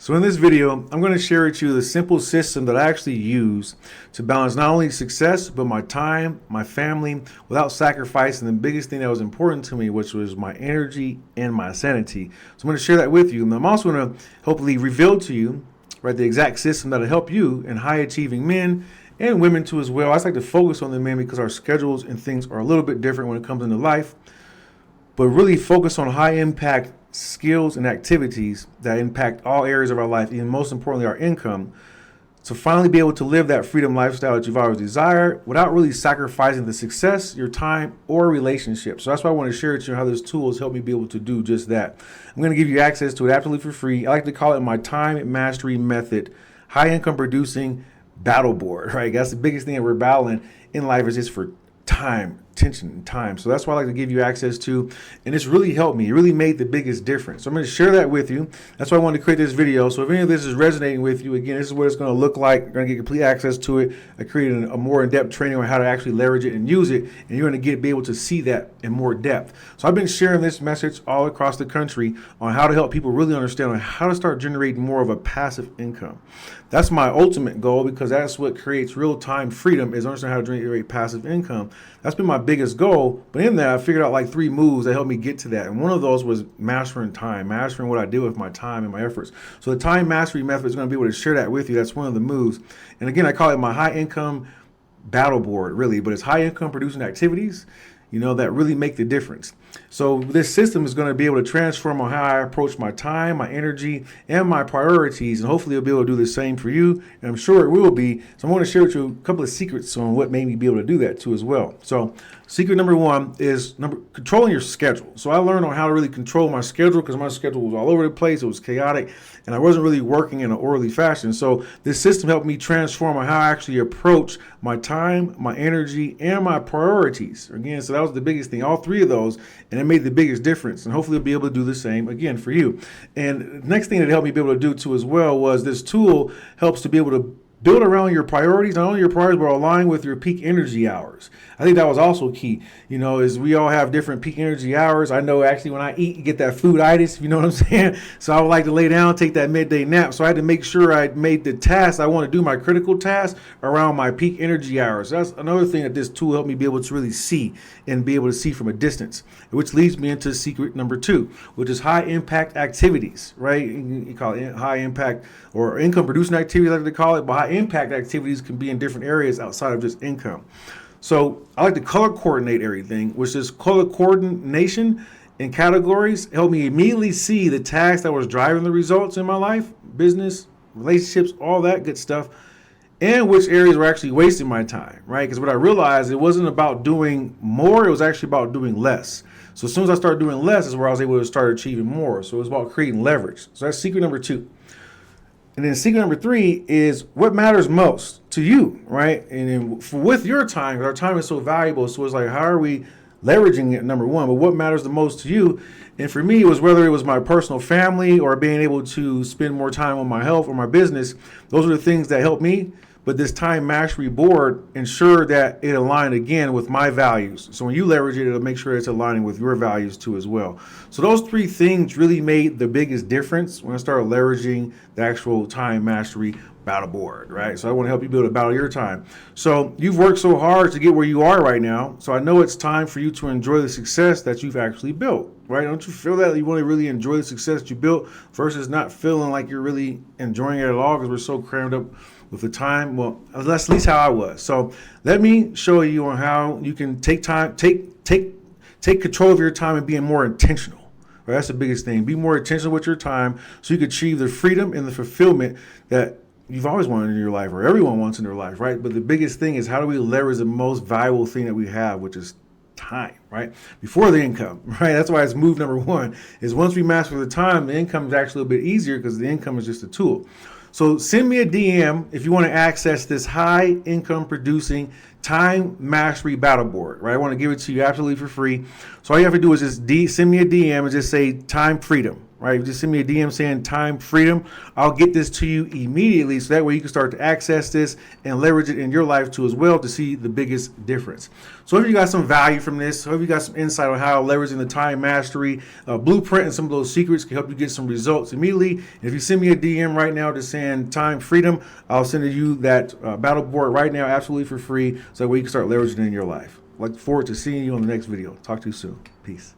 So in this video, I'm going to share with you the simple system that I actually use to balance not only success, but my time, my family, without sacrificing the biggest thing that was important to me, which was my energy and my sanity. So I'm going to share that with you. And I'm also going to hopefully reveal to you, right, the exact system that'll help you and high achieving men and women too as well. I just like to focus on the men because our schedules and things are a little bit different when it comes into life, but really focus on high impact skills and activities that impact all areas of our life, and most importantly, our income, to finally be able to live that freedom lifestyle that you've always desired without really sacrificing the success, your time, or relationships. So that's why I want to share with you how this tool has helped me be able to do just that. I'm going to give you access to it absolutely for free. I like to call it my time mastery method, high income producing battle board, right? That's the biggest thing that we're battling in life, is just for time, attention, and time. So that's what I like to give you access to. And it's really helped me. It really made the biggest difference. So I'm going to share that with you. That's why I wanted to create this video. So if any of this is resonating with you, again, this is what it's going to look like. You're going to get complete access to it. I created a more in-depth training on how to actually leverage it and use it. And you're going to be able to see that in more depth. So I've been sharing this message all across the country on how to help people really understand on how to start generating more of a passive income. That's my ultimate goal, because that's what creates real-time freedom, is understanding how to generate passive income. That's been my biggest goal. But in that, I figured out like 3 moves that helped me get to that. And one of those was mastering time, mastering what I do with my time and my efforts. So the time mastery method is going to be able to share that with you. That's one of the moves. And again, I call it my high income battle board, really, but it's high income producing activities, that really make the difference. So this system is going to be able to transform on how I approach my time, my energy, and my priorities. And hopefully it'll be able to do the same for you. And I'm sure it will be. So I want to share with you a couple of secrets on what made me be able to do that too as well. So secret number 1 is controlling your schedule. So I learned on how to really control my schedule, because my schedule was all over the place. It was chaotic, and I wasn't really working in an orderly fashion. So this system helped me transform on how I actually approach my time, my energy, and my priorities. Again, so that was the biggest thing, all 3 of those, and it made the biggest difference. And hopefully you'll be able to do the same again for you. And the next thing that helped me be able to do too as well was this tool helps to be able to build around your priorities, not only your priorities, but align with your peak energy hours. I think that was also key, is we all have different peak energy hours. I know actually when I eat, you get that fooditis, if you know what I'm saying. So I would like to lay down, take that midday nap. So I had to make sure I made the tasks I want to do, my critical tasks, around my peak energy hours. That's another thing that this tool helped me be able to really see, and be able to see from a distance, which leads me into secret number 2, which is high impact activities, right? You call it high impact or income producing activities, like they call it, but high impact activities can be in different areas outside of just income. So I like to color coordinate everything, which is color coordination in categories help me immediately see the tasks that was driving the results in my life, business, relationships, all that good stuff, and which areas were actually wasting my time, right? Because what I realized, it wasn't about doing more, it was actually about doing less. So as soon as I started doing less is where I was able to start achieving more. So it was about creating leverage. So that's secret number 2. And then secret number 3 is what matters most to you, right? And then with your time, our time is so valuable. So it's like, how are we leveraging it, number 1? But what matters the most to you? And for me, it was whether it was my personal family or being able to spend more time on my health or my business. Those are the things that helped me. But this time mastery board ensured that it aligned again with my values. So when you leverage it, it'll make sure it's aligning with your values too as well. So those 3 things really made the biggest difference when I started leveraging the actual time mastery battle board, right? So I want to help you be able to battle your time. So you've worked so hard to get where you are right now. So I know it's time for you to enjoy the success that you've actually built, right? Don't you feel that you want to really enjoy the success that you built versus not feeling like you're really enjoying it at all because we're so crammed up with the time? Well, that's at least how I was. So let me show you on how you can take control of your time and being more intentional. Right? That's the biggest thing. Be more intentional with your time so you can achieve the freedom and the fulfillment that you've always wanted in your life, or everyone wants in their life, right? But the biggest thing is, how do we leverage the most valuable thing that we have, which is time, right? Before the income, right? That's why it's move number 1, is once we master the time, the income is actually a bit easier because the income is just a tool. So send me a DM if you want to access this high income producing time mastery battle board, right? I want to give it to you absolutely for free. So all you have to do is just send me a DM and just say time freedom, right? Just send me a DM saying time freedom. I'll get this to you immediately, so that way you can start to access this and leverage it in your life too as well to see the biggest difference. So if you got some value from this, hope you got some insight on how leveraging the time mastery blueprint and some of those secrets can help you get some results immediately. And if you send me a DM right now just saying time freedom, I'll send you that battle board right now absolutely for free, so that way you can start leveraging it in your life. Look forward to seeing you on the next video. Talk to you soon. Peace.